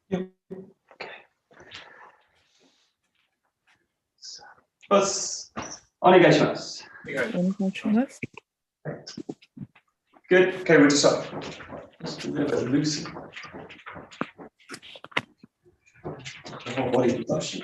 Yep. Okay. So, let's onegaishimasu. Good. Okay, we'll just start. Just a little bit loose. The whole body motion.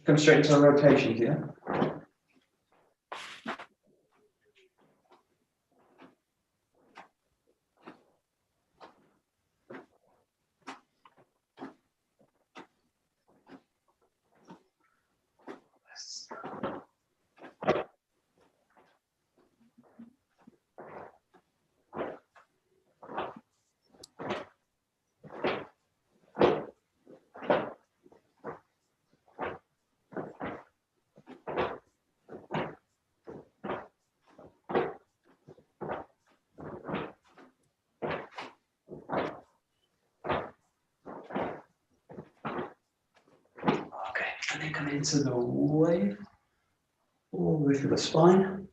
Come straight into a rotation here. And then come into the wave, all the way through the spine.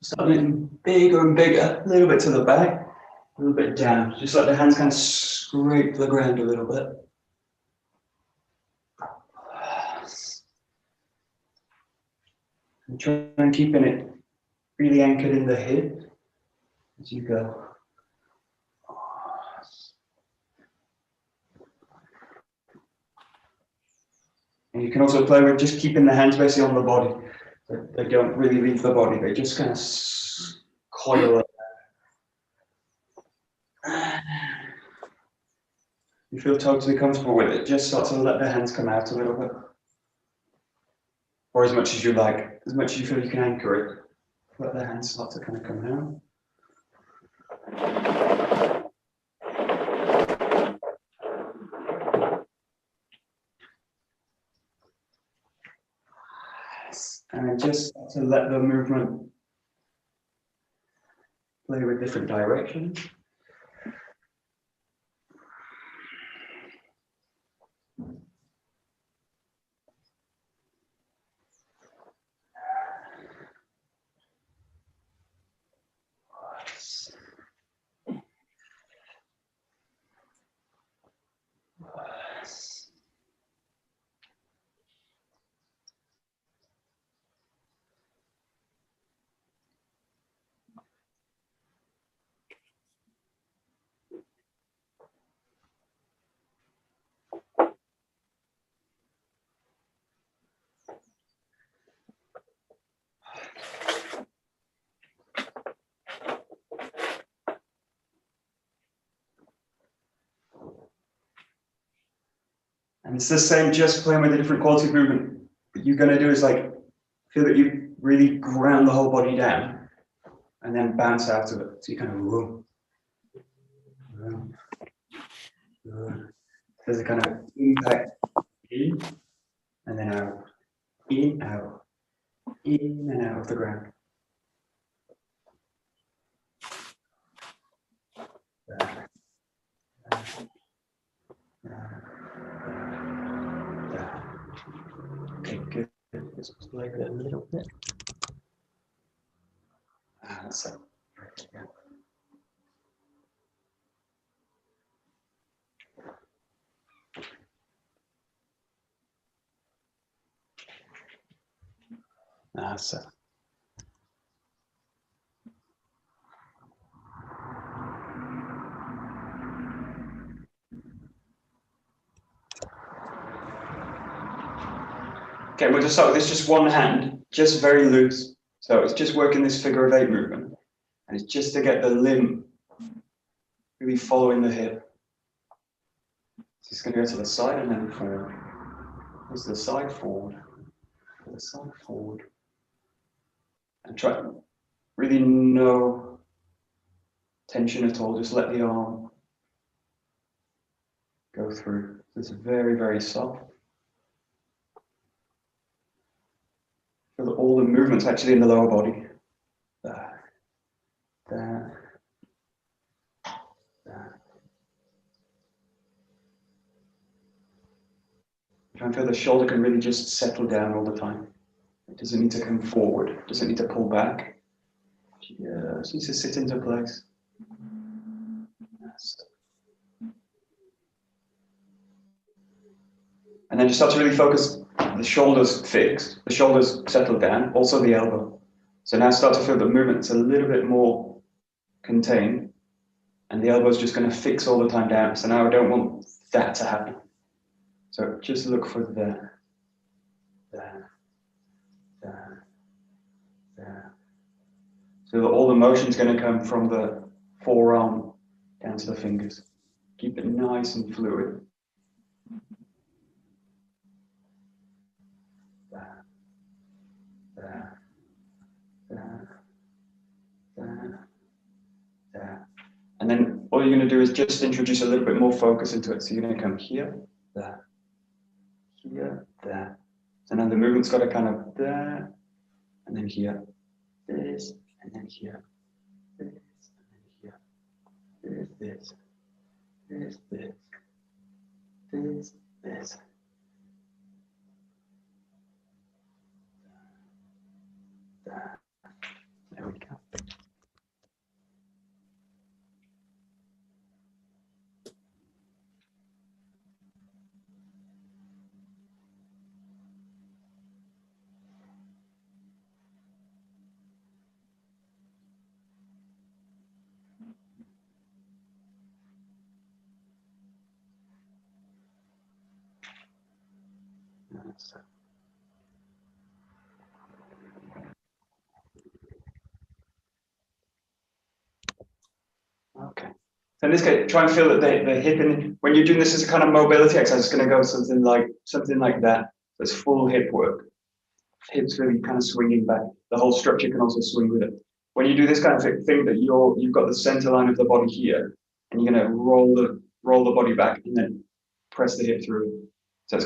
Start getting bigger and bigger, a little bit to the back, a little bit down. Just let the hands kind of scrape the ground a little bit. And try and keeping it really anchored in the hip as you go. And you can also play with just keeping the hands basically on the body. They don't really leave the body, they just kind of coil up. You feel totally comfortable with it, just start to let the hands come out a little bit. Or as much as you like, as much as you feel you can anchor it, let the hands start to kind of come out. And just to let the movement play with different directions. And it's the same, just playing with a different quality of movement. What you're going to do is like, feel that you really ground the whole body down and then bounce out of it. So you kind of room. There's a kind of impact in and then out, in, out, in and out of the ground. Okay, good. Let's play with it a little bit. That's it. Yeah. That's it. Okay, we'll just start with this, just one hand, just very loose. So it's just working this figure of 8 movement. And it's just to get the limb really following the hip. So it's going to go to the side and then forward. Goes to the side, forward. To the side, forward. And try really no tension at all. Just let the arm go through. It's very, very soft. Feel that all the movement's actually in the lower body. There. There. There. Try and feel the shoulder can really just settle down all the time. It doesn't need to come forward. It doesn't need to pull back. It just needs to sit into place. Yes. And then just start to really focus. The shoulders fixed, the shoulders settled down, also the elbow. So now start to feel the movement's a little bit more contained, and the elbow's just going to fix all the time down. So now I don't want that to happen. So just look for there, there, there, there. So that all the motion's going to come from the forearm down to the fingers. Keep it nice and fluid. There, there, there, there. And then all you're going to do is just introduce a little bit more focus into it. So you're going to come here, there, there. So now the movement's got to kind of there, and then here, this, and then here, this, and then here, this, this, this, this, this. There we go. Okay. So in this case, try and feel that the hip, and when you're doing this as a kind of mobility exercise, it's going to go something like that. There's full hip work. Hips really kind of swinging back. The whole structure can also swing with it. When you do this kind of thing, that you've got the center line of the body here, and you're going to roll the body back and then press the hip through. So it's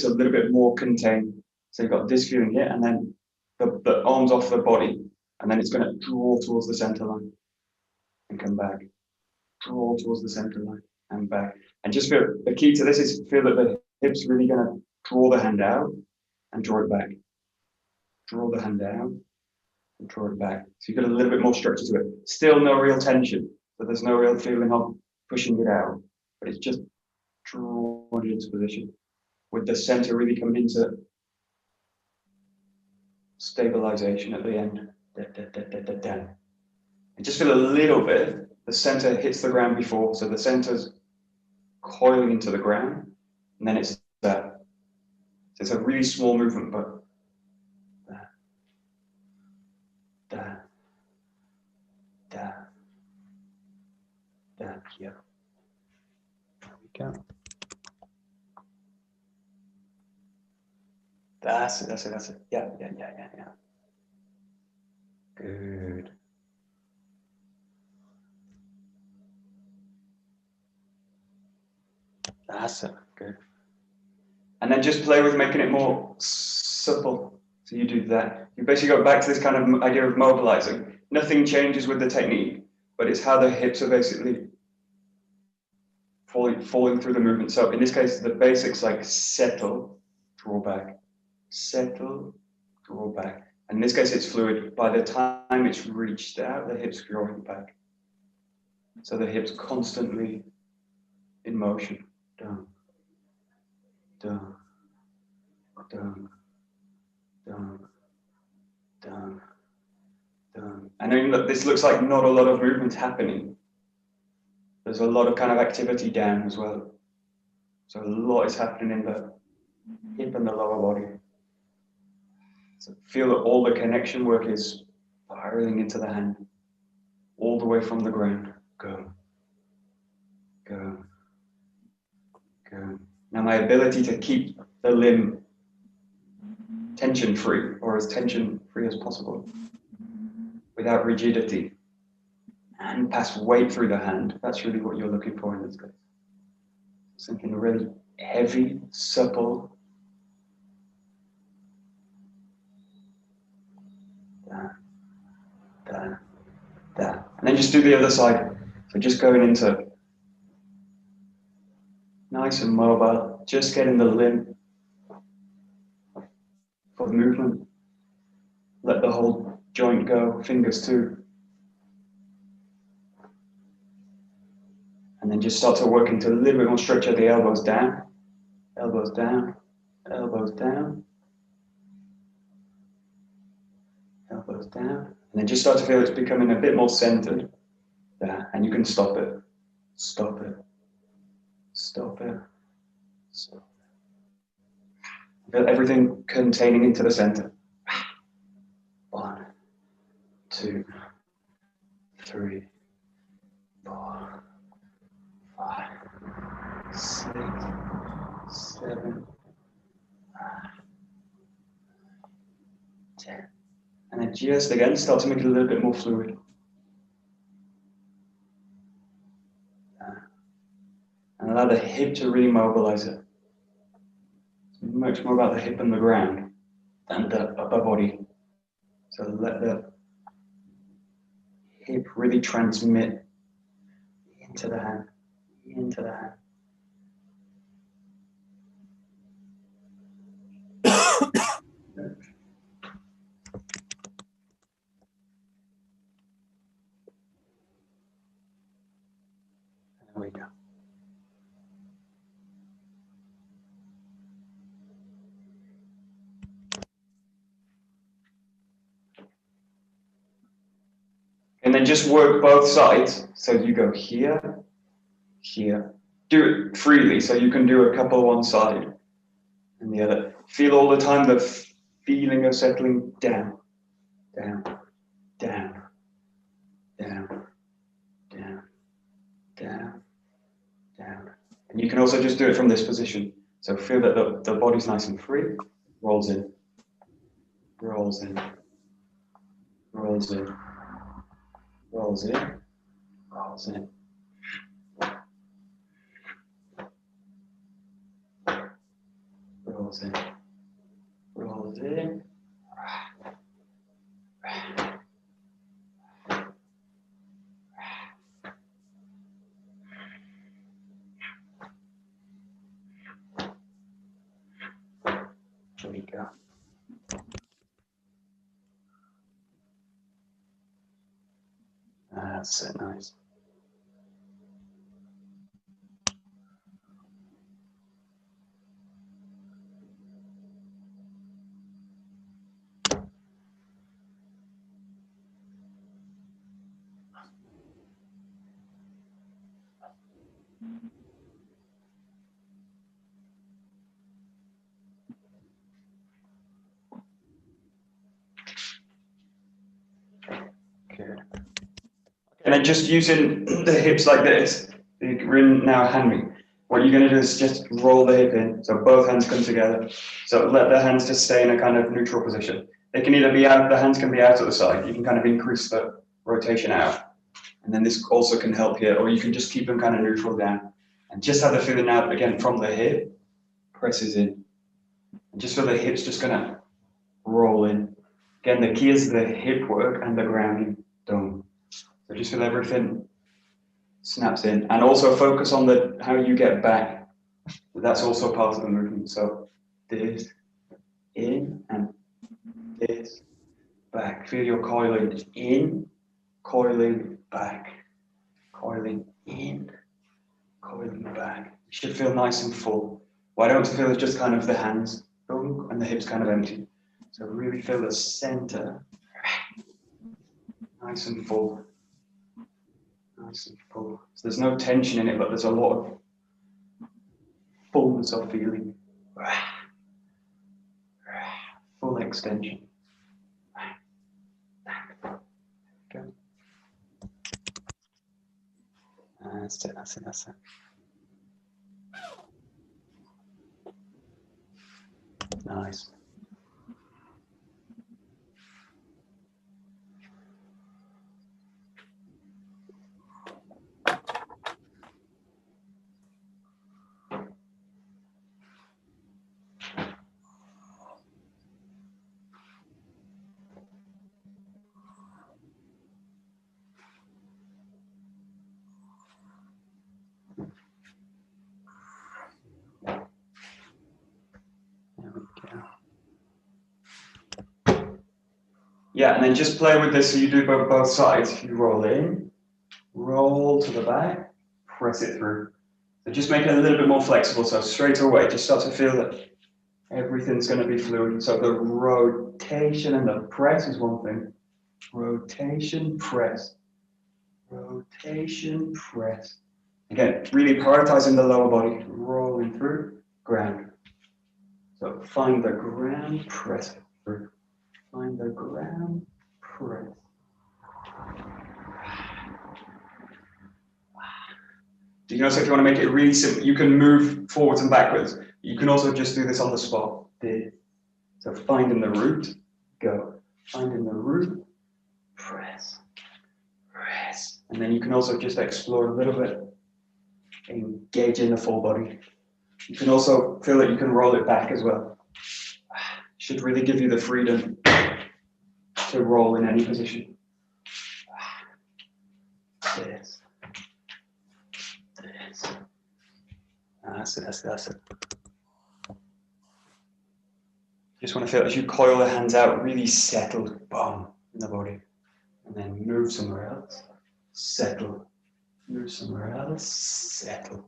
a little bit more contained. So you've got this feeling here, and then the arms off the body, and then it's going to draw towards the center line and come back. Draw towards the center line and back. And just feel, the key to this is feel that the hips really going to draw the hand out and draw it back. Draw the hand down and draw it back. So you've got a little bit more structure to it. Still no real tension, so there's no real feeling of pushing it out, but it's just drawing it into position with the center really coming into stabilization at the end. And just feel a little bit, the center hits the ground before, so the center's coiling into the ground, and then it's there. So it's a really small movement, but there, here. There we go. That's it. Yeah. Good. That's it. Good. And then just play with making it more supple. So you do that. You basically go back to this kind of idea of mobilizing. Nothing changes with the technique, but it's how the hips are basically falling through the movement. So in this case, the basics like settle, draw back, settle, draw back. And in this case, it's fluid. By the time it's reached out, the hips drawing back. So the hips constantly in motion. Down, down, down, down, down, down. And then look, this looks like not a lot of movement happening. There's a lot of kind of activity down as well. So a lot is happening in the hip and the lower body. So feel that all the connection work is spiraling into the hand, all the way from the ground. Go, go, go. Now my ability to keep the limb tension free, or as tension free as possible, without rigidity, and pass weight through the hand. That's really what you're looking for in this case. Something really heavy, supple. That. And then just do the other side. So just going into nice and mobile, just getting the limb for the movement. Let the whole joint go, fingers too. And then just start to work into a little bit more structure. The elbows down, elbows down, elbows down, elbows down. And then just start to feel it's becoming a bit more centered there. And you can stop it, stop it, stop it, stop it. Feel everything containing into the center. 1, 2, 3, 4, 5, 6, 7, 8, 10. And then just again, start to make it a little bit more fluid. And allow the hip to really mobilize it. It's much more about the hip and the ground than the upper body. So let the hip really transmit into the hand, into the hand. There we go. And then just work both sides. So you go here, here. Do it freely, so you can do a couple one side and the other. Feel all the time the feeling of settling down, down, down, down, down, down, down. And you can also just do it from this position. So feel that the body's nice and free. Rolls in, rolls in, rolls in, rolls in, rolls in. Rolls in, rolls in. There we go. That's so nice. Good. And then just using the hips like this, now hand me. What you're going to do is just roll the hip in, so both hands come together. So let the hands just stay in a kind of neutral position. They can either be out, the hands can be out at the side. You can kind of increase the rotation out. And then this also can help here, or you can just keep them kind of neutral down. And just have the feeling out again from the hip, presses in. And just feel the hips just going to roll in. Again, the key is the hip work and the grounding. Done. So just feel everything snaps in, and also focus on the how you get back. That's also part of the movement. So this in and this back. Feel your coiling in, coiling back, coiling in, coiling back. You should feel nice and full. What I don't feel is just kind of the hands and the hips kind of empty. So really feel the center nice and full. Nice and full. So there's no tension in it, but there's a lot of fullness of feeling. Full extension. Good. That's it, that's it, that's it. Nice. Yeah, and then just play with this so you do both sides. You roll in, roll to the back, press it through. So just make it a little bit more flexible. So straight away, just start to feel that everything's going to be fluid. So the rotation and the press is one thing. Rotation, press. Rotation, press. Again, really prioritizing the lower body, rolling through, ground. So find the ground, press it through. Find the ground, press. You can also, if you want to make it really simple, you can move forwards and backwards. You can also just do this on the spot. So finding the root, go. Finding the root, press, press. And then you can also just explore a little bit, engage in the full body. You can also feel that you can roll it back as well. Should really give you the freedom to roll in any position. This. This. That's it, that's it, that's it. Just want to feel as you coil the hands out, really settle, boom, in the body. And then move somewhere else, settle. Move somewhere else, settle.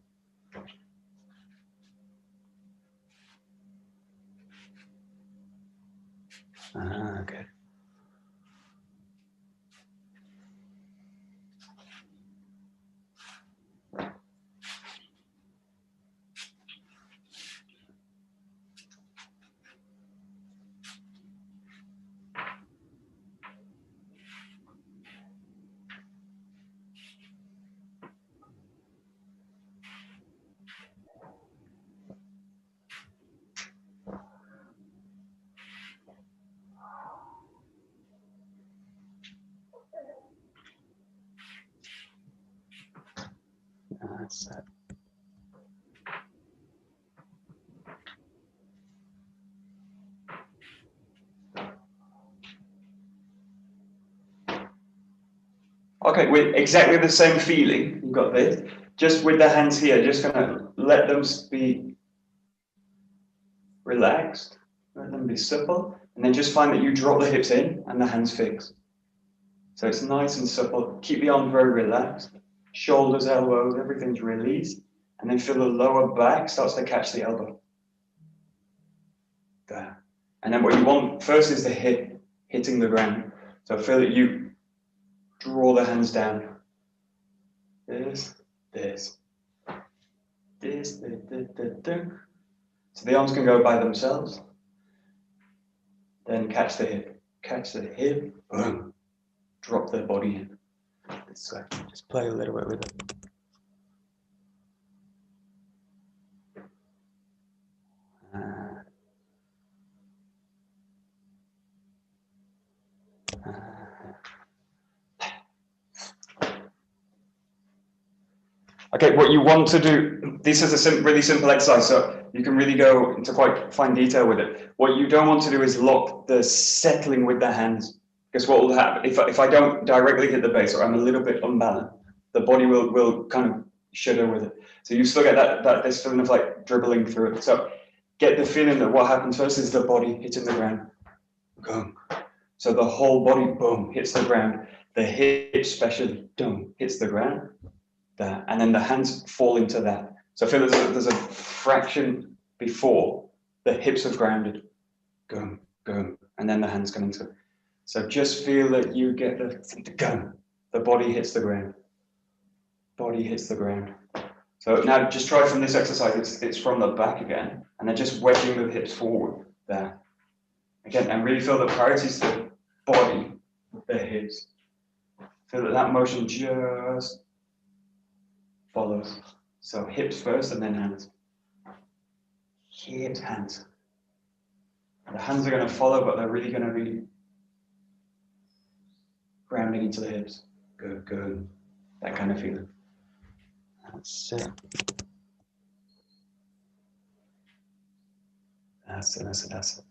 Okay. That's it. Okay, with exactly the same feeling, you've got this, just with the hands here, just gonna let them be relaxed, let them be supple, and then just find that you drop the hips in and the hands fix. So it's nice and supple, keep the arms very relaxed, shoulders, elbows, everything's released, and then feel the lower back starts to catch the elbow. There. And then what you want first is the hip hitting the ground. So feel that you draw the hands down. This, this, this, this. So the arms can go by themselves. Then catch the hip, boom, drop their body in. This way, just play a little bit with it. Okay, what you want to do, this is a really simple exercise, so you can really go into quite fine detail with it. What you don't want to do is lock the settling with the hands, because what will happen, if I don't directly hit the base or I'm a little bit unbalanced, the body will kind of shudder with it. So you still get this feeling of like dribbling through it. So get the feeling that what happens first is the body hitting the ground. Boom, So the whole body, boom, hits the ground. The hip especially, boom, hits the ground. There. And then the hands fall into that. So I feel there's a fraction before the hips have grounded. Boom, boom. And then the hands come into it. So just feel that you get the gun. The body hits the ground. Body hits the ground. So now just try from this exercise, it's from the back again, and then just wedging the hips forward there. Again, and really feel the priority is the body, the hips. Feel that motion just follows. So hips first and then hands. Hips, hands. The hands are going to follow, but they're really going to be grounding into the hips. Good, good. That kind of feeling. That's it. That's it, that's it, that's it.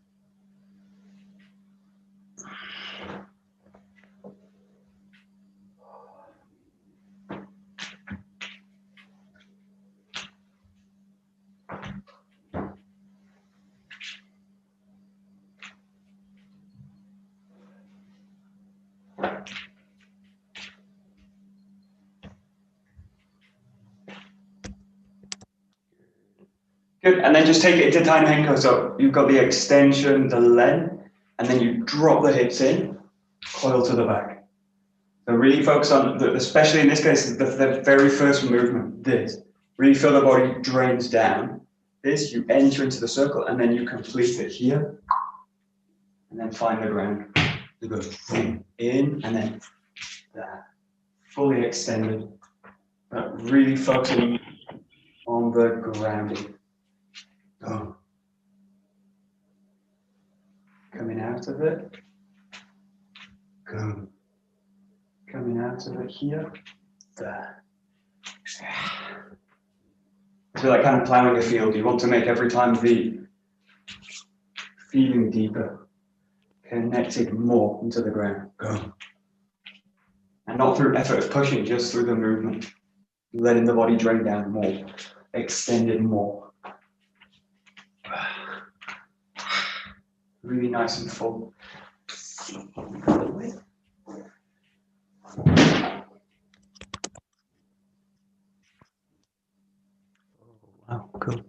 Good, and then just take it into Taina Henko. So you've got the extension, the len, and then you drop the hips in, coil to the back. So really focus on, especially in this case, the very first movement, this. Really feel the body drains down. This, you enter into the circle, and then you complete it here, and then find the ground. You go in, and then there. Fully extended, but really focusing on the grounding. Go. Coming out of it. Go. Coming out of it here. There. It's like kind of plowing a field. You want to make every time V. Feeling deeper. Connected more into the ground. Go. And not through effort of pushing, just through the movement. Letting the body drain down more. Extended more. Really nice and full. Wow, cool.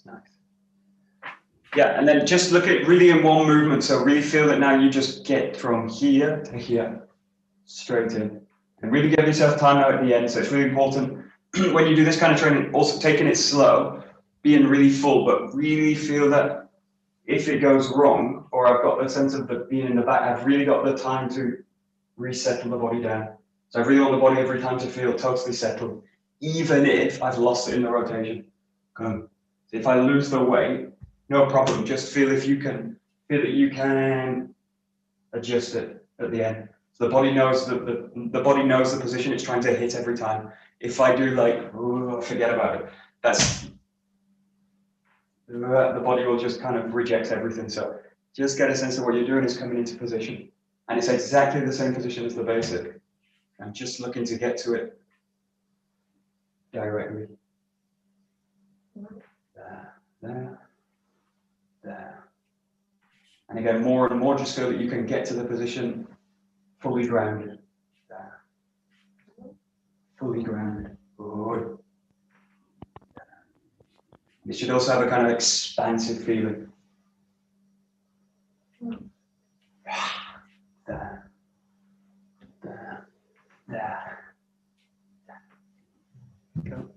Nice. Yeah, and then just look at really in one movement. So really feel that now you just get from here to here, straight in. And really give yourself time out at the end. So it's really important when you do this kind of training, also taking it slow, being really full, but really feel that if it goes wrong, or I've got the sense of being in the back, I've really got the time to resettle the body down. So I really want the body every time to feel totally settled, even if I've lost it in the rotation. Go. If I lose the weight, no problem. Just feel if you can feel that you can adjust it at the end. So the body knows the body knows the position it's trying to hit every time. If I do like, oh, forget about it, that's the body will just kind of reject everything. So just get a sense of what you're doing is coming into position, and it's exactly the same position as the basic. I'm just looking to get to it directly. There. And again, more and more, just feel that you can get to the position fully grounded. There. Fully grounded. Good. It should also have a kind of expansive feeling. There. Go.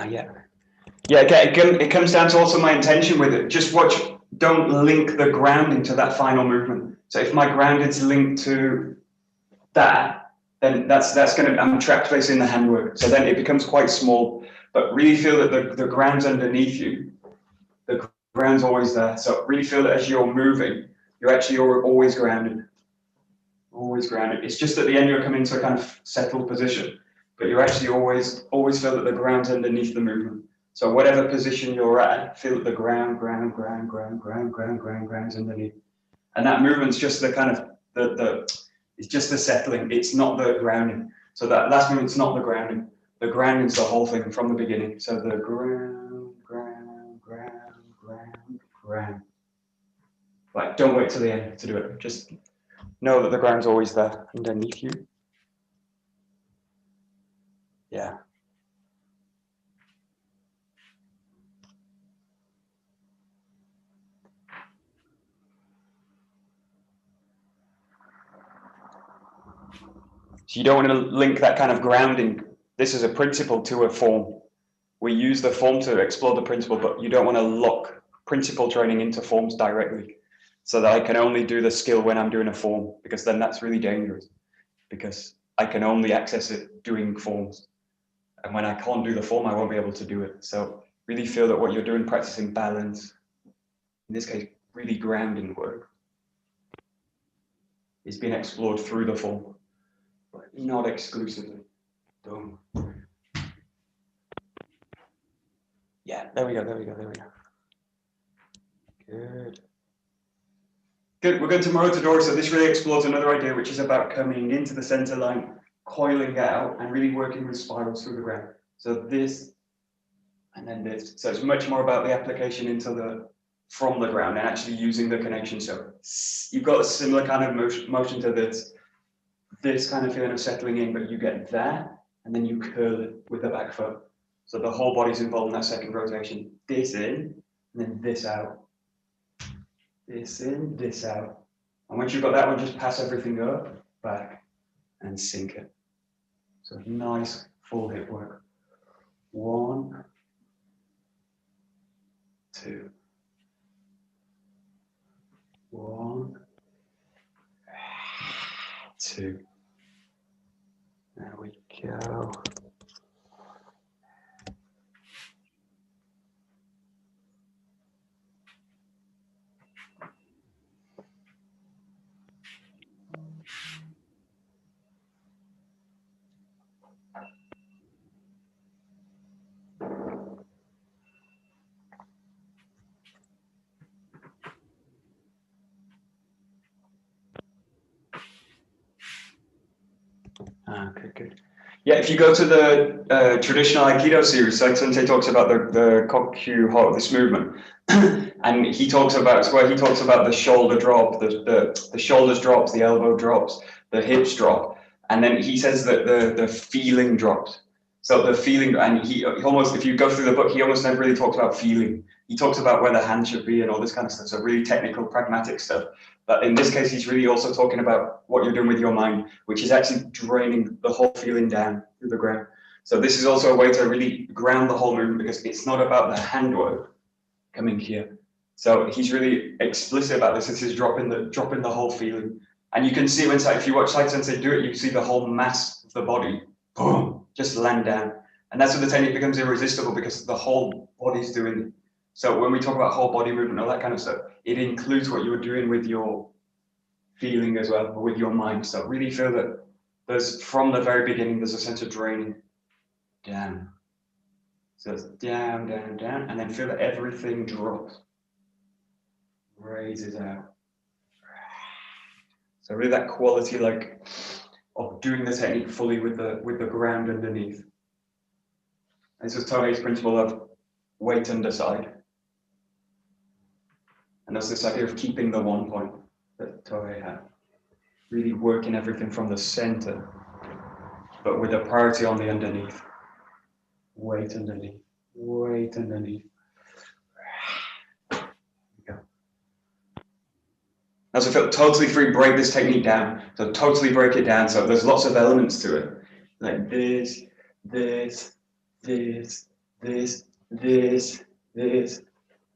Yeah. Yeah, it comes down to also my intention with it. Just watch, don't link the grounding to that final movement. So if my grounding's linked to that, then that's gonna, I'm trapped basically in the handwork. So then it becomes quite small, but really feel that the ground's underneath you. The ground's always there. So really feel that as you're moving, you're actually always grounded. Always grounded. It's just at the end you're coming to a kind of settled position, but you're actually always feel that the ground's underneath the movement. So whatever position you're at, feel that the ground's underneath. And that movement's just the kind of it's just the settling. It's not the grounding. So that last movement's not the grounding. The grounding's the whole thing from the beginning. So the ground. Like, don't wait till the end to do it. Just know that the ground's always there underneath you. Yeah. So you don't want to link that kind of grounding. This is a principle to a form. We use the form to explore the principle, but you don't want to lock principle training into forms directly. So that I can only do the skill when I'm doing a form, because then that's really dangerous, because I can only access it doing forms. And when I can't do the form, I won't be able to do it. So really feel that what you're doing, practicing balance, in this case, really grounding work, is being explored through the form, but not exclusively. Boom. Yeah, there we go. Good. Good, we're going to Morotodori, so this really explores another idea, which is about coming into the center line, coiling out, and really working with spirals through the ground. So this, and then this. So it's much more about the application into from the ground and actually using the connection. So you've got a similar kind of motion to this kind of feeling of settling in, but you get that, and then you curl it with the back foot. So the whole body's involved in that second rotation. This in, and then this out. This in, this out. And once you've got that one, just pass everything up, back, and sink it. So nice full hip work. 1, 2. 1, 2. There we go. Okay, good. Yeah, if you go to the traditional Aikido series, like Sensei talks about the 𝒂𝒄𝒄𝒿, this movement, and he talks about the shoulder drop, the shoulders drops, the elbow drops, the hips drop, and then he says that the feeling drops. So the feeling, and he almost, if you go through the book, he almost never really talks about feeling. He talks about where the hand should be and all this kind of stuff. So really technical, pragmatic stuff. But in this case, he's really also talking about what you're doing with your mind, which is actually draining the whole feeling down through the ground. So this is also a way to really ground the whole movement, because it's not about the handwork coming here. So he's really explicit about this. This is dropping the whole feeling. And you can see when, if you watch Side Sensei do it, you see the whole mass of the body, boom, just land down. And that's when the technique becomes irresistible, because the whole body's doing it. So when we talk about whole body movement, all that kind of stuff, it includes what you're doing with your feeling as well, or with your mind. So really feel that there's, from the very beginning, there's a sense of draining down. So it's down, down, down, and then feel that everything drops, raises out. So really that quality, like, of doing the technique fully with the ground underneath. This is Tohei's principle of weight underside. And that's this idea of keeping the 1 point that Tohei had. Really working everything from the center, but with a priority on the underneath. Weight underneath, weight underneath. There we go. As I feel totally free, break this technique down. So totally break it down. So there's lots of elements to it. Like this, this, this, this, this, this,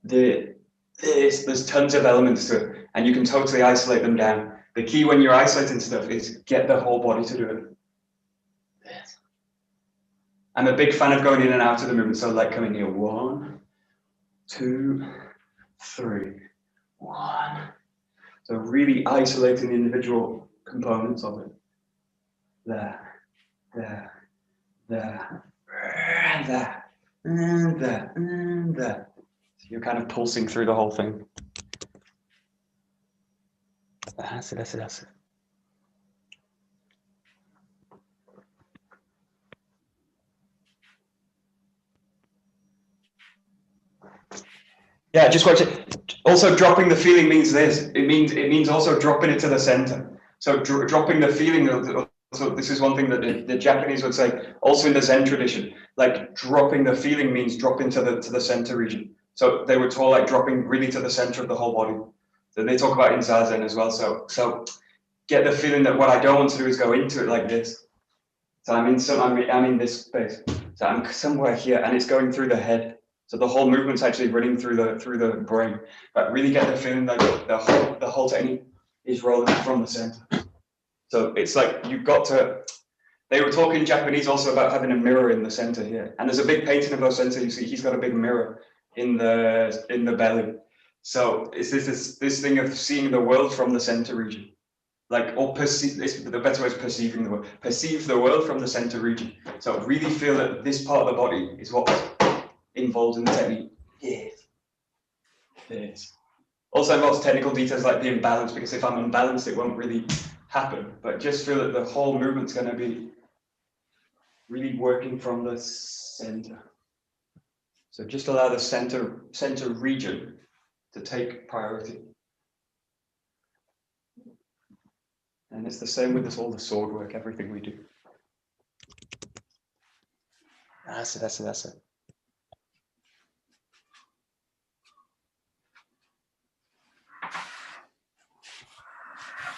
this. There's tons of elements to it, and you can totally isolate them down. The key when you're isolating stuff is get the whole body to do it. This. I'm a big fan of going in and out of the movement, so like coming here, 1, 2, 3, 1. So really isolating the individual components of it. There, there, there, and there, and there, and there. So you're kind of pulsing through the whole thing. That's it. Yeah, just watch it. Also, dropping the feeling means this. It means also dropping it to the center. So dropping the feeling. So this is one thing that the Japanese would say. Also in the Zen tradition, like dropping the feeling means dropping to the center region. So they would talk like dropping really to the center of the whole body. So they talk about in Zazen as well. So get the feeling that what I don't want to do is go into it like this. So I'm in this space. So I'm somewhere here, and it's going through the head. So the whole movement's actually running through the brain. But really get the feeling that the whole technique is rolling from the center. So it's like you've got to. They were talking Japanese also about having a mirror in the center here, and there's a big painting of Osensei. You see, he's got a big mirror in the belly. So it's this thing of seeing the world from the center region, like, or perceive. The better way is perceiving the world. Perceive the world from the center region. So really feel that this part of the body is what's involved in the technique. Yes. Also involves technical details like being balanced, because if I'm unbalanced, it won't really happen. But just feel that the whole movement's going to be really working from the center. So just allow the center region to take priority. And it's the same with all the sword work, everything we do. That's it.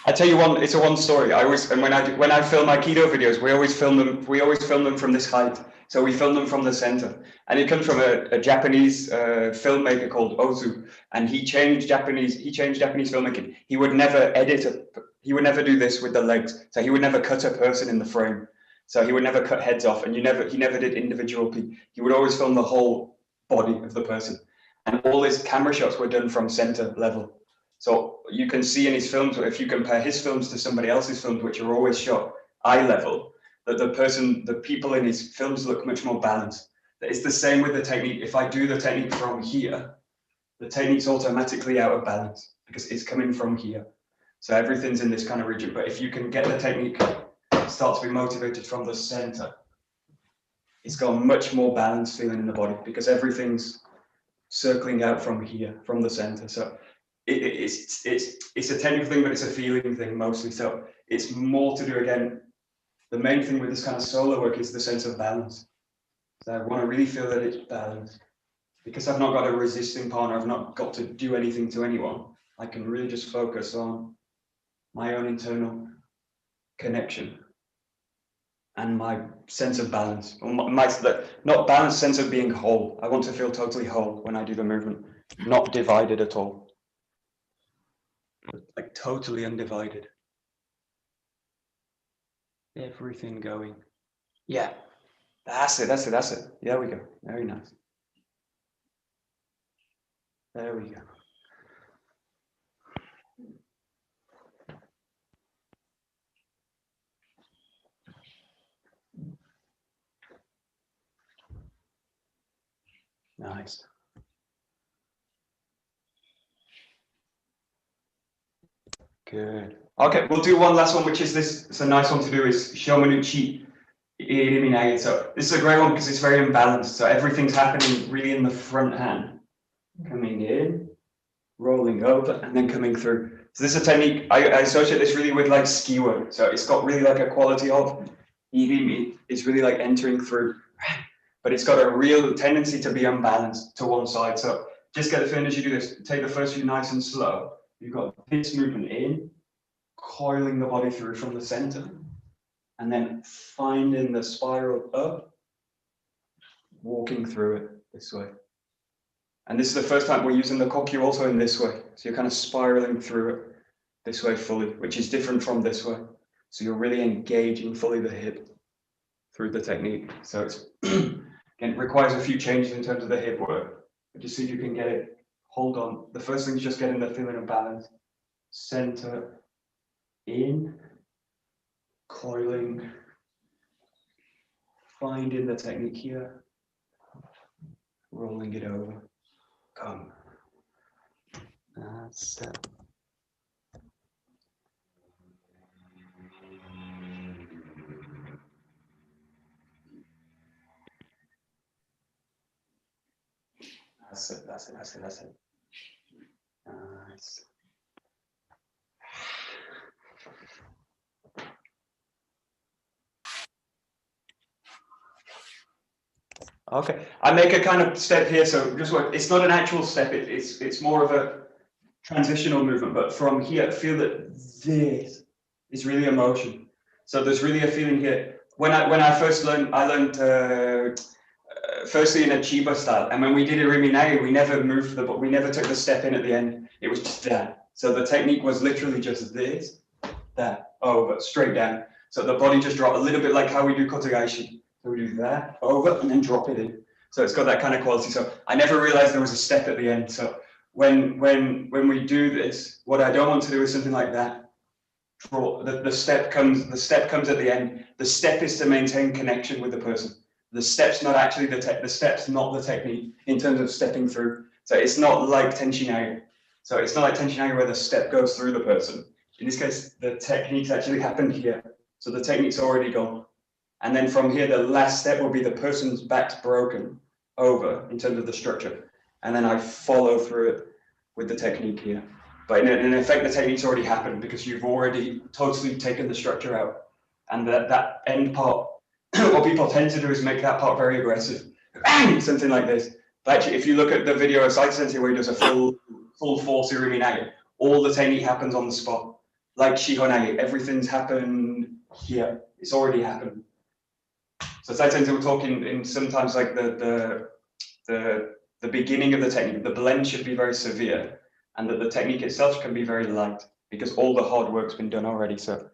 I tell you one, it's one story. When I film Aikido videos, we always film them from this height. So we film them from the center, and it comes from a Japanese filmmaker called Ozu, and he changed Japanese filmmaking. He would never he would never do this with the legs. So he would never cut a person in the frame. So he would never cut heads off, and he never did individual people. He would always film the whole body of the person, and all his camera shots were done from center level. So you can see in his films, if you compare his films to somebody else's films, which are always shot eye level, that the people in his films look much more balanced. It's the same with the technique. If I do the technique from here, the technique's automatically out of balance because it's coming from here. So everything's in this kind of region. But if you can get the technique start to be motivated from the center, it's got a much more balanced feeling in the body because everything's circling out from here, from the center. So it's a technical thing, but it's a feeling thing mostly. So it's more to do, again, the main thing with this kind of solo work is the sense of balance. So I want to really feel that it's balanced. Because I've not got a resisting partner, I've not got to do anything to anyone. I can really just focus on my own internal connection and my sense of balance. Or not balanced sense of being whole. I want to feel totally whole when I do the movement, not divided at all. Like totally undivided. Everything going. Yeah, that's it. There we go. Very nice. There we go. Nice. Good. Okay, we'll do one last one, which is this. It's a nice one to do, is Shomanuchi Iriminage. So this is a great one because it's very imbalanced. So everything's happening really in the front hand. Coming in, rolling over, and then coming through. So this is a technique, I associate this really with like ski work. So it's got really like a quality of irimi. It's really like entering through, but it's got a real tendency to be unbalanced to one side. So just get the feeling as you do this. Take the first few nice and slow. You've got this movement in, coiling the body through from the center, and then finding the spiral up, walking through it. this way. And this is the first time we're using the kokyu also in this way. So you're kind of spiraling through it this way fully, which is different from this way. So you're really engaging fully the hip through the technique. So it's again, it requires a few changes in terms of the hip work, but just see if you can get it, hold on. The first thing is just getting the feeling of balance. Center in, coiling, finding the technique here, rolling it over, come. That's it. That's it, that's it, that's it, that's it. Nice. Okay, I make a kind of step here, so just what it's not an actual step, it's more of a transitional movement, but from here, feel that this is really a motion. So there's really a feeling here. When I first learned, I learned firstly in a chiba style, and when we did iriminai, we never moved we never took the step in at the end. It was just that. So the technique was literally just this, that, over, straight down. So the body just dropped a little bit like how we do kotegaishi. So we do that, over, and then drop it in. So it's got that kind of quality. So I never realized there was a step at the end. So when we do this, what I don't want to do is something like that. Draw the step comes at the end. The step is to maintain connection with the person. The step's not actually the step's not the technique in terms of stepping through. So it's not like tenshinai. So it's not like tenshinai where the step goes through the person. In this case, the technique's actually happened here. So the technique's already gone. And then from here, the last step will be the person's back's broken over in terms of the structure. And then I follow through it with the technique here. But in effect, the technique's already happened because you've already totally taken the structure out. And that end part, what people tend to do is make that part very aggressive. Something like this. But actually, if you look at the video of Saito Sensei where he does a full force iriminai, all the technique happens on the spot. Like Shihonai, everything's happened here. It's already happened. So Saito Sensei will talk in sometimes like the beginning of the technique, the blend should be very severe, and that the technique itself can be very light because all the hard work's been done already. So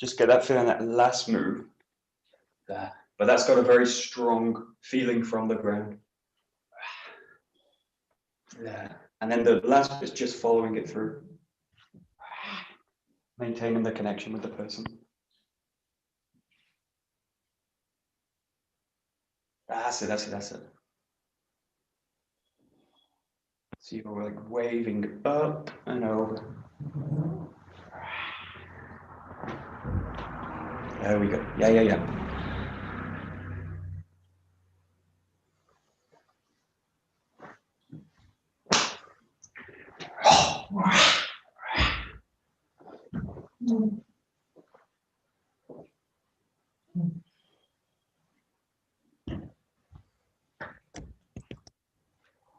just get that feeling, that last move there. But that's got a very strong feeling from the ground. Yeah. And then the last is just following it through. Maintaining the connection with the person. That's it, that's it, that's it. So you're like waving up and over. There we go. Yeah, yeah, yeah.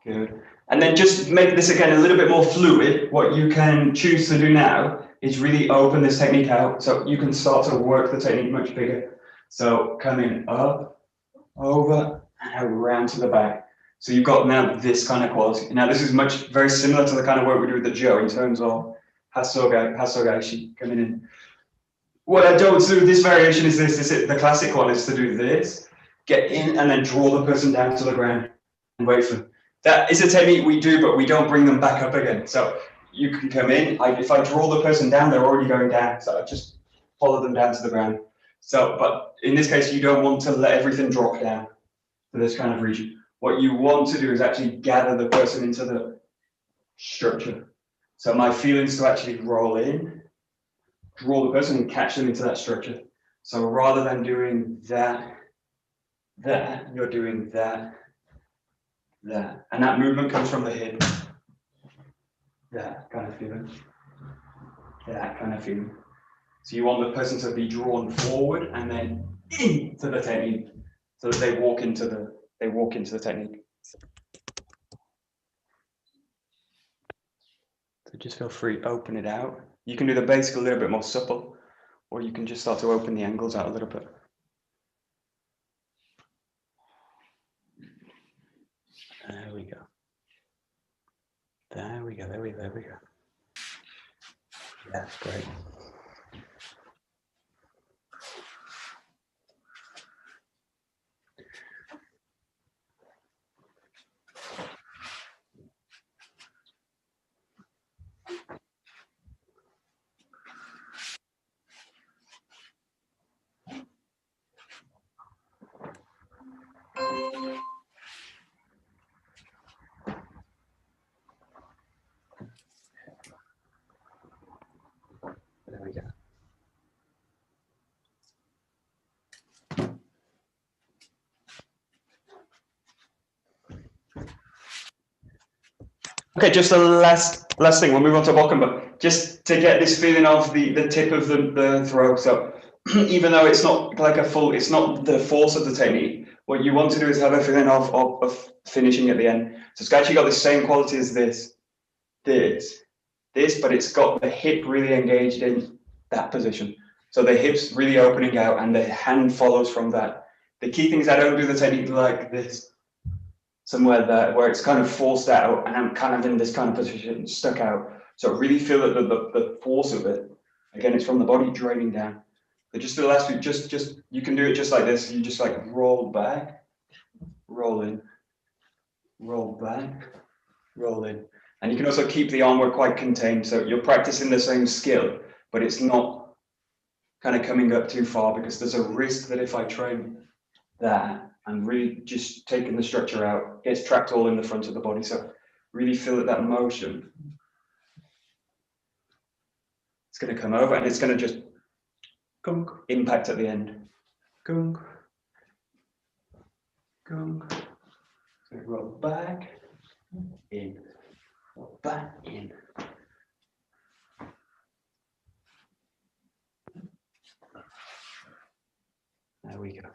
Good. And then just make this again a little bit more fluid. What you can choose to do now is really open this technique out. So you can start to work the technique much bigger. So coming up, over, and around to the back. So you've got now this kind of quality. Now this is very similar to the kind of work we do with the Jo in terms of Hasogaishi coming in. What I don't do, this variation is this. The classic one is to do this, get in and then draw the person down to the ground and wait for them. That is a technique we do, but we don't bring them back up again. So you can come in, if I draw the person down, they're already going down. So I just follow them down to the ground. So, but in this case, you don't want to let everything drop down to this kind of region. What you want to do is actually gather the person into the structure. So my feeling is to actually roll in, draw the person and catch them into that structure. So rather than doing that, you're doing that. And that movement comes from the hip. That kind of feeling. That kind of feeling. So you want the person to be drawn forward and then into the technique, so that they walk into the technique. So just feel free, open it out. You can do the basic a little bit more supple, or you can just start to open the angles out a little bit. There we go, there we go. Yeah, great. There we go. Okay, just the last thing. We'll move on to BOKKEN, but just to get this feeling of the tip of the throw. So even though it's not like it's not the force of the technique. What you want to do is have a feeling of finishing at the end. So it's actually got the same quality as this, but it's got the hip really engaged in that position. So the hip's really opening out and the hand follows from that. The key thing is I don't do the technique like this, somewhere there where it's kind of forced out and I'm kind of in this kind of position, stuck out. So really feel that the force of it, again, it's from the body draining down. But just the last bit, just you can do it just like this. You just like roll back, roll in, roll back, roll in. And you can also keep the arm work quite contained. So you're practicing the same skill, but it's not kind of coming up too far because there's a risk that if I train that, I'm really just taking the structure out, it's trapped all in the front of the body. So really feel that motion. It's going to come over and it's going to just gunk, impact at the end. Gunk, gunk. So roll back, in, roll back, in. There we go.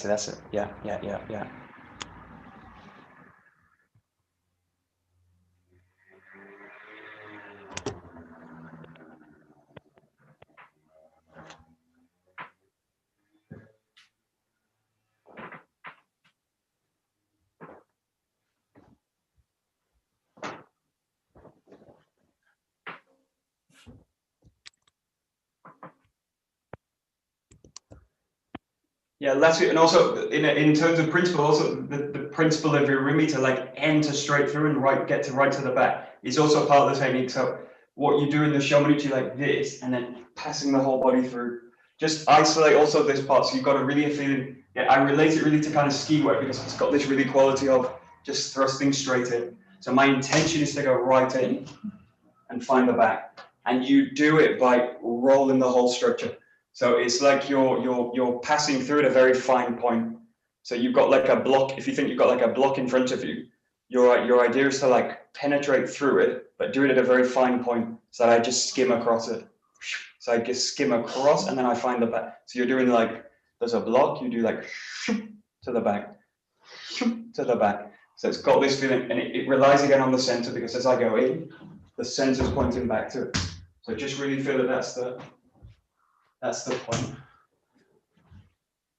That's it. Yeah. Yeah, that's it. And also in terms of principle, also the principle of 𝒂𝒊𝒏𝒕 to like enter straight through and get right to the back is also part of the technique. So what you do in the 𝒊𝒏𝒕 like this, and then passing the whole body through. Just isolate also this part. So you've got a really a feeling. Yeah, I relate it really to kind of ski work because it's got this really quality of just thrusting straight in. So my intention is to go right in and find the back, and you do it by rolling the whole structure. So it's like you're passing through at a very fine point. So you've got like a block. If you think you've got like a block in front of you, your idea is to like penetrate through it, but do it at a very fine point. So that I just skim across it. So I just skim across, and then I find the back. So you're doing like there's a block. You do like to the back, to the back. So it's got this feeling, and it relies again on the center because as I go in, the center's pointing back to it. So just really feel that that's the point.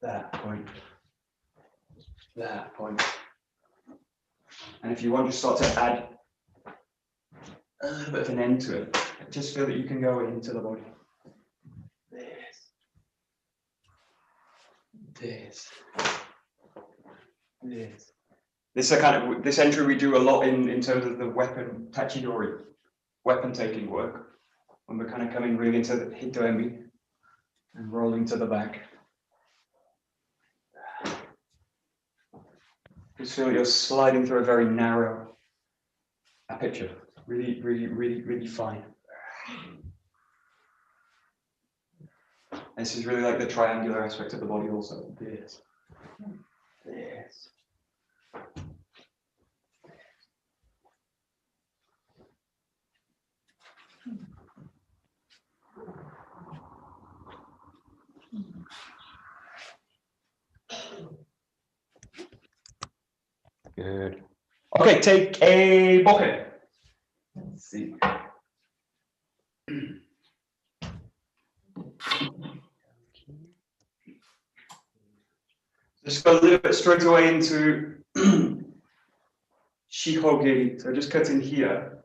That point. That point. And if you want to start to add a little bit of an end to it, just feel that you can go into the body. This. This is a kind of this entry we do a lot in terms of the weapon tachidori, weapon taking work, when we're kind of coming really into the hito-enbi and rolling to the back. Just feel you're sliding through a very narrow aperture, really fine. This is really like the triangular aspect of the body also. This. Good. Okay, take a bokken. Let's see. Just go a little bit straight away into shihogiri. So just cut in here.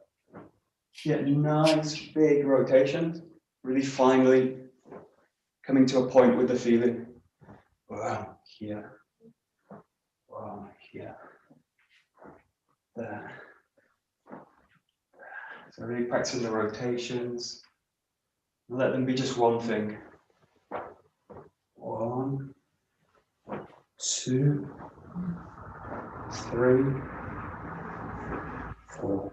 Get nice big rotations, really finely coming to a point with the feeling. Wow, here. Wow, here. There. So really practicing the rotations. Let them be just one thing. 1, 2, 3, 4.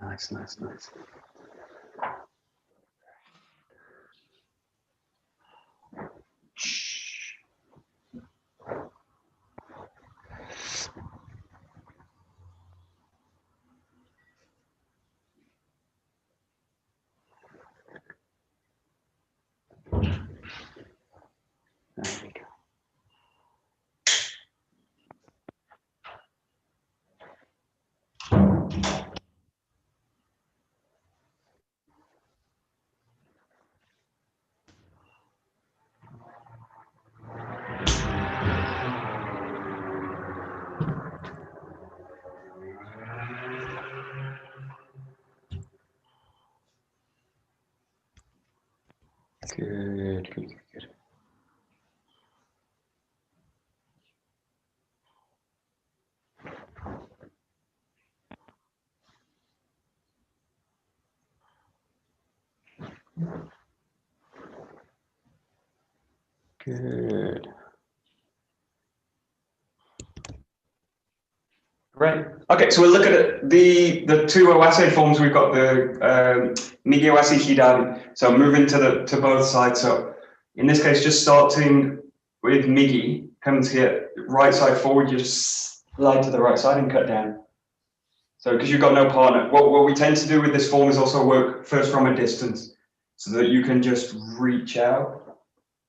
Nice, nice, nice. There we go. Good, good, good. Good. Great. Okay, so we'll look at the two owase forms. We've got the migi owase hidari. So moving to both sides. So in this case, just starting with migi, coming to here, right side forward, you just slide to the right side and cut down. So because you've got no partner, what we tend to do with this form is also work first from a distance, so that you can just reach out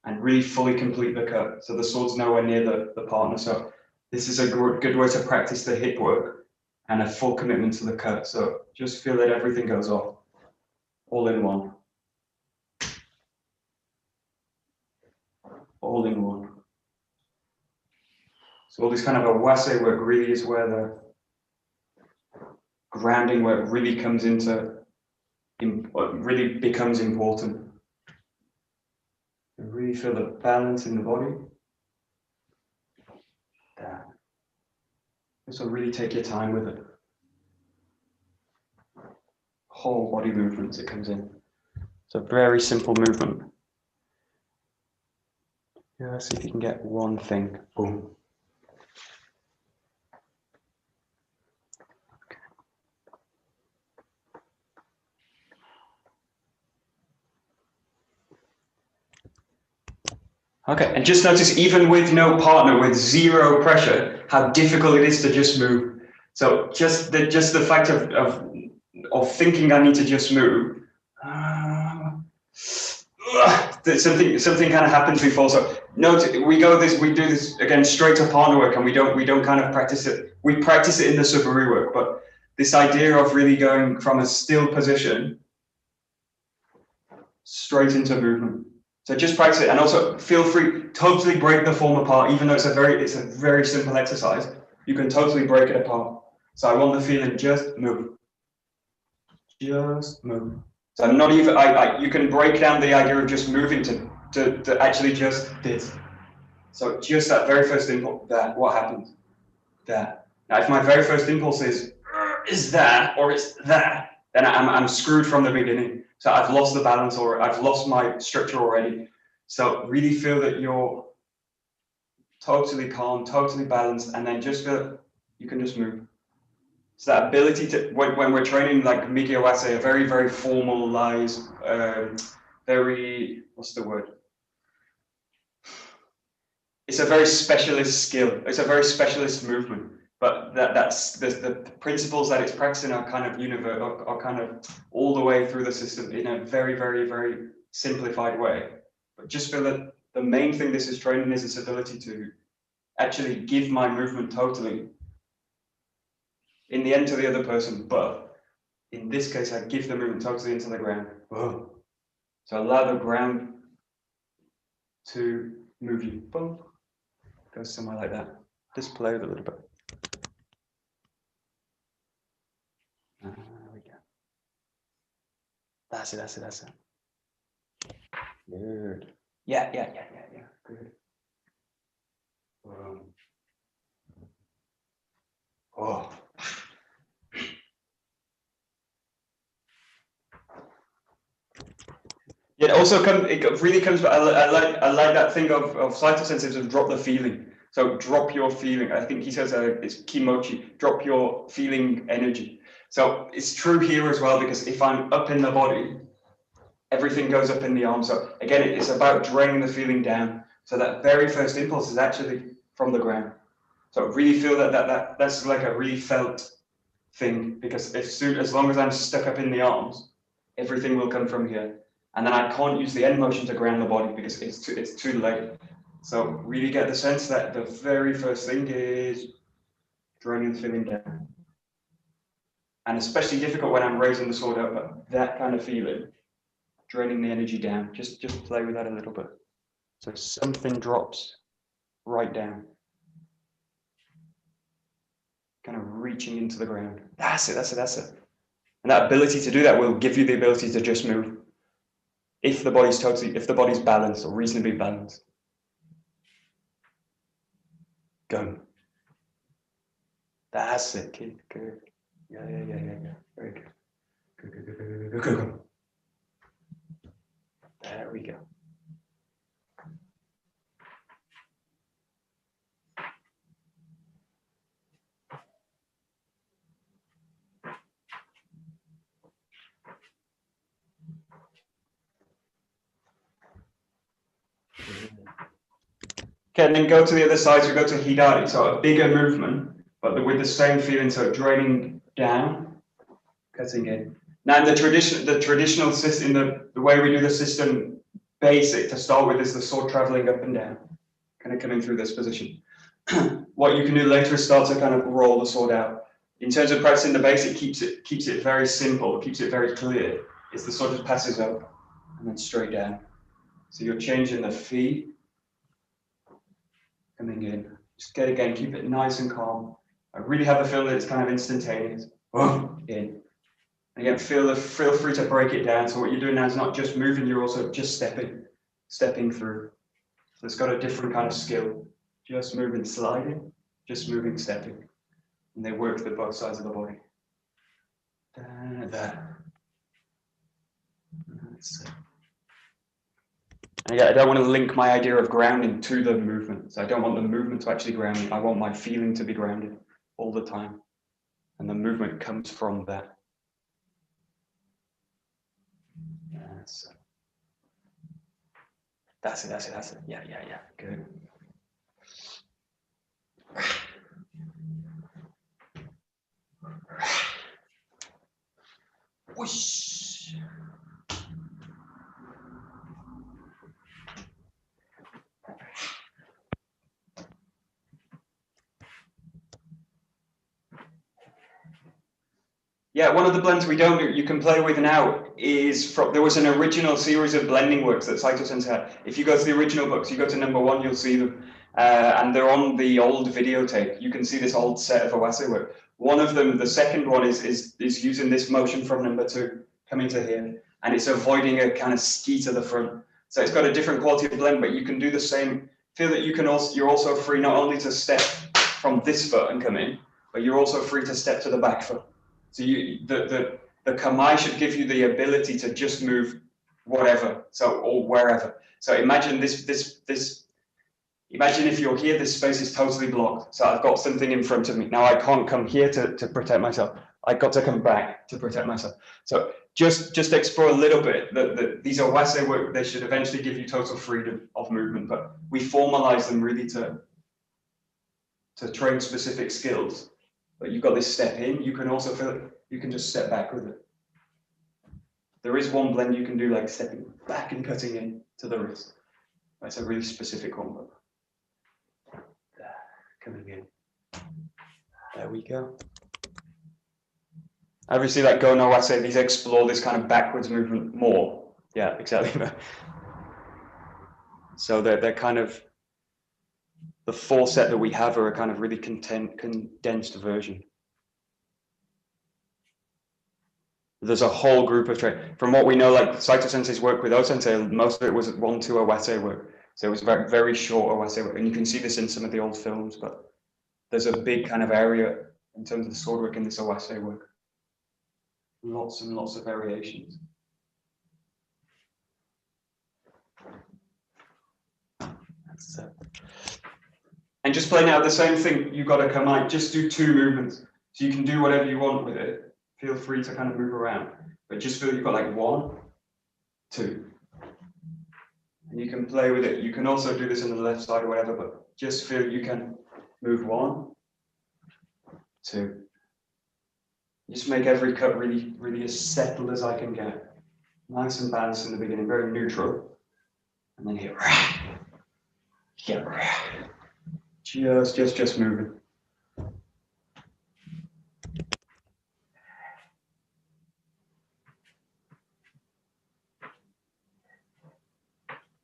and really fully complete the cut. So the sword's nowhere near the partner. So this is a good way to practice the hip work and a full commitment to the cut. So just feel that everything goes off, all in one. All in one. So all this kind of owase work really is where the grounding work really comes into, really becomes important. You really feel the balance in the body. That. So really take your time with it. Whole body movements it comes in. It's a very simple movement. Yeah, see if you can get one thing. Boom. Okay, and just notice, even with no partner, with zero pressure, how difficult it is to just move. So just the fact of thinking I need to just move, something kind of happens before. So note we do this again straight to partner work, and we don't kind of practice it. We practice it in the subari work, but this idea of really going from a still position straight into movement. So just practice it, and also feel free, totally break the form apart, even though it's a very simple exercise. You can totally break it apart. So I want the feeling, just move. Just move. So I'm not even, you can break down the idea of just moving to actually just this. So just that very first impulse, that, what happens? That. Now if my very first impulse is that, or it's that, then I'm screwed from the beginning. So I've lost the balance, or I've lost my structure already. So really feel that you're totally calm, totally balanced, and then just feel you can just move. So that ability to, when we're training like migi owase, a very formalized, very, what's the word? it's a very specialist skill. It's a very specialist movement. But that's the principles that it's practicing are kind of universal, are kind of all the way through the system in a very, very, very simplified way. But just feel that the main thing this is training is its ability to actually give my movement totally in the end to the other person, but in this case, I give the movement totally into the ground. Whoa. So allow the ground to move you. Boom. Go somewhere like that. Just play with it a little bit. There we go. That's it. Good. Yeah. Good. Boom. Oh. It also really comes. I like that thing of cytosensitives of drop the feeling. So drop your feeling. I think he says it's kimochi. Drop your feeling energy. So it's true here as well, because if I'm up in the body, everything goes up in the arm. So again, it's about draining the feeling down. So that very first impulse is actually from the ground. So really feel that's like a really felt thing, because as long as I'm stuck up in the arms, everything will come from here. And then I can't use the end motion to ground the body because it's too late. So really get the sense that the very first thing is draining the feeling down. And especially difficult when I'm raising the sword up, but that kind of feeling, draining the energy down. Just play with that a little bit. So something drops right down. Kind of reaching into the ground. That's it. And that ability to do that will give you the ability to just move. If the body's balanced or reasonably balanced. Go. That's it, kid. Good. Yeah. Very good. Good. There we go. Okay, and then go to the other side. So we go to hidari, so a bigger movement, but with the same feeling. So draining down, cutting in. Now, the traditional system, the way we do the system, basic to start with, is the sword traveling up and down, kind of coming through this position. What you can do later is start to kind of roll the sword out. In terms of practicing the basic, keeps it very simple, keeps it very clear. It's the sword just passes up and then straight down. So you're changing the feet. Coming in, just keep it nice and calm. I really have the feeling that it's kind of instantaneous. In. And again, feel free to break it down. So what you're doing now is not just moving, you're also just stepping through. So it's got a different kind of skill. Just moving, sliding, just moving, stepping. And they work with both sides of the body. There. That's it. And again, I don't want to link my idea of grounding to the movement. So I don't want the movement to actually ground me. I want my feeling to be grounded all the time. And the movement comes from that. That's it. Yeah. Good. Whoosh. Yeah, one of the blends you can play with now is there was an original series of blending works that Saito Sensei had. If you go to the original books, you go to #1, you'll see them. And they're on the old videotape. You can see this old set of Owase work. One of them, the second one, is using this motion from #2, coming to here. And it's avoiding a kind of ski to the front. So it's got a different quality of blend, but you can do the same. Feel that you're also free not only to step from this foot and come in, but you're also free to step to the back foot. So the 𝒂𝒊𝒏𝒈 should give you the ability to just move whatever, or wherever. So imagine imagine if you're here, this space is totally blocked. So I've got something in front of me. Now I can't come here to protect myself. I've got to come back to protect myself. So just explore a little bit that these 𝒊𝒂𝒍 work, they should eventually give you total freedom of movement, but we formalize them really to train specific skills. But you've got this step in, you can also feel it, you can just step back with it. There is one blend you can do, like stepping back and cutting in to the wrist. That's a really specific one, but coming in. There we go. Obviously, like Go no Ase, these explore this kind of backwards movement more. Yeah, exactly. So they're kind of, the 4 set that we have are a kind of really condensed version. There's a whole group of from what we know, like Saito Sensei's work with O-Sensei, most of it was 1-2 𝒊𝒂𝒍 work. So it was very, very short 𝒊𝒂𝒍 work. And you can see this in some of the old films, but there's a big kind of area in terms of the sword work in this 𝒊𝒂𝒍 work. Lots and lots of variations. And just playing out the same thing, you've got to come out, just do 2 movements. So you can do whatever you want with it. Feel free to kind of move around, but just feel you've got like 1, 2. And you can play with it. You can also do this on the left side or whatever, but just feel you can move 1, 2. Just make every cut really, really as settled as I can get. Nice and balanced in the beginning, very neutral. And then here, just moving.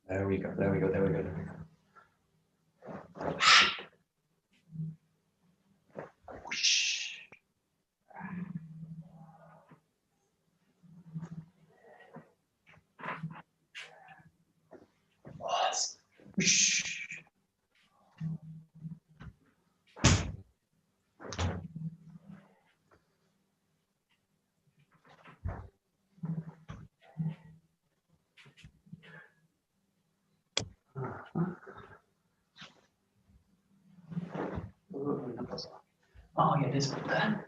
There we go, there we go, there we go, there we go. Oh yeah, this one then.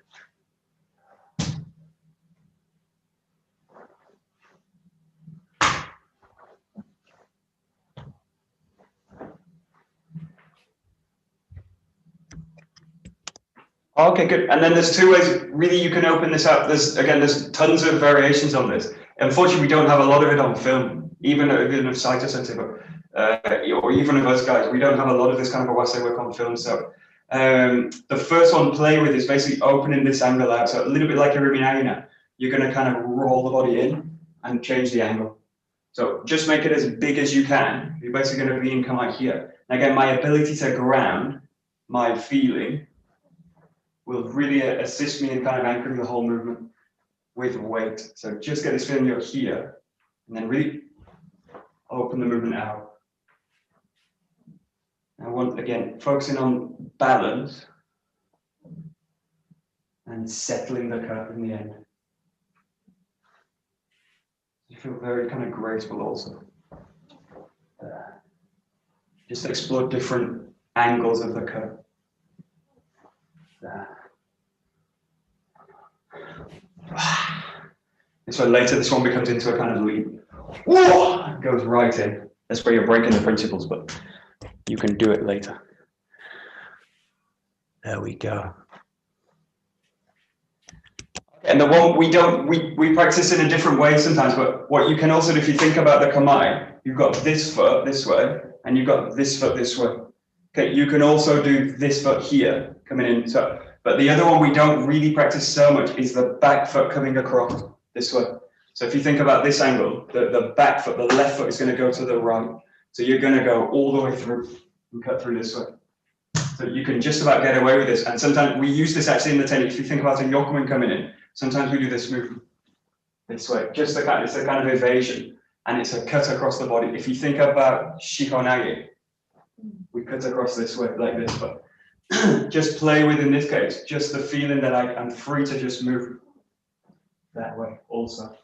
Okay, good. And then there's 2 ways really you can open this up. There's tons of variations on this. Unfortunately, we don't have a lot of it on film, even of Saito Sensei, but or even of us guys, we don't have a lot of this kind of 𝒊𝒂𝒍 work on film. So the first one, play with, is basically opening this angle out. So a little bit like a 𝒉𝒂𝒑, you're going to kind of roll the body in and change the angle. So just make it as big as you can. You're basically going to be in kind of like here. And again, my ability to ground my feeling will really assist me in kind of anchoring the whole movement with weight. So just get this feeling you're here, and then really open the movement out. I want, again, focusing on balance and settling the curve in the end. You feel very kind of graceful also. Just explore different angles of the curve. And so later this one becomes into a kind of leap. Whoa! It goes right in. That's where you're breaking the principles, but you can do it later. There we go. And the one we practice in a different way sometimes, but what you can also do, if you think about the Kamae, you've got this foot this way, and you've got this foot this way. Okay, you can also do this foot here, coming in. So, but the other one we don't really practice so much is the back foot coming across this way. So if you think about this angle, the back foot, the left foot is going to go to the right. So you're going to go all the way through and cut through this way. So you can just about get away with this. And sometimes we use this actually in the technique. If you think about a Yokumen coming in, sometimes we do this move this way. Just the kind, it's a kind of evasion, and it's a cut across the body. If you think about Shihonage, we cut across this way like this, but just play with, in this case, just the feeling that I'm free to just move that way also.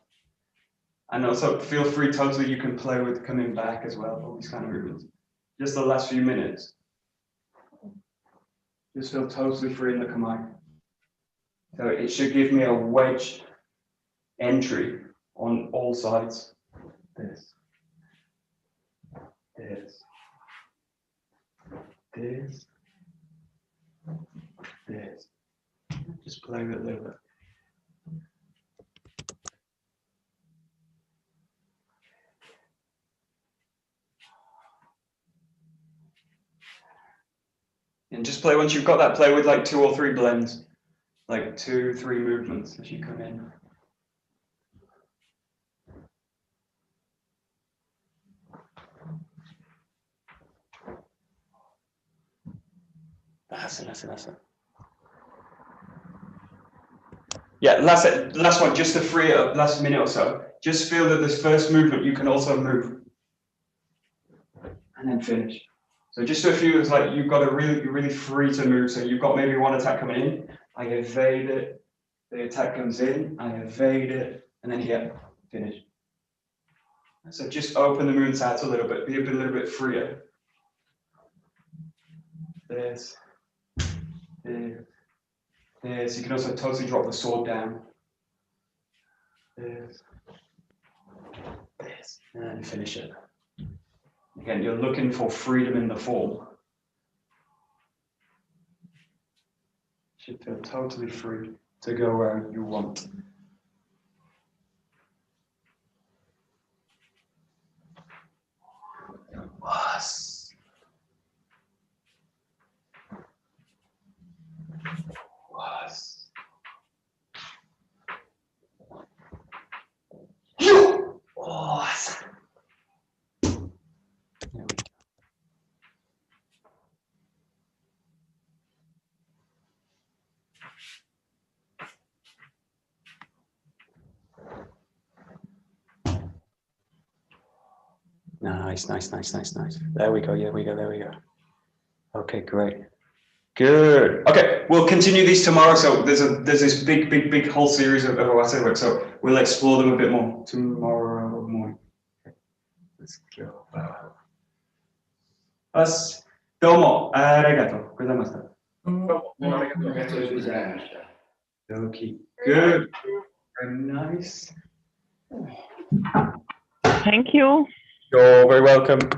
And also feel free totally, you can play with coming back as well, all these kind of movements. Just the last few minutes. Just feel totally free in the Kamae. So it should give me a wedge entry on all sides. This. Just play with it a little bit. And just play, once you've got that, play with like 2 or 3 blends, like 2, 3 movements as you come in. That's it. Yeah, last one, just to free it up, last minute or so. Just feel that this first movement you can also move. And then finish. So just to feel it's like you've got you're really free to move. So you've got maybe one attack coming in, I evade it, the attack comes in, I evade it, and then here, finish. So just open the moon's out a little bit, be a little bit freer. This. You can also totally drop the sword down. This. And then finish it. Again, you're looking for freedom in the form. Should feel totally free to go where you want. Nice. There we go. Okay, great. Good. Okay, we'll continue these tomorrow. So there's this big whole series of Wadai work. So we'll explore them a bit more tomorrow morning. Okay. Let's go. Domo, arigato gozaimashita. Okay, good. Very nice. Thank you. You're very welcome.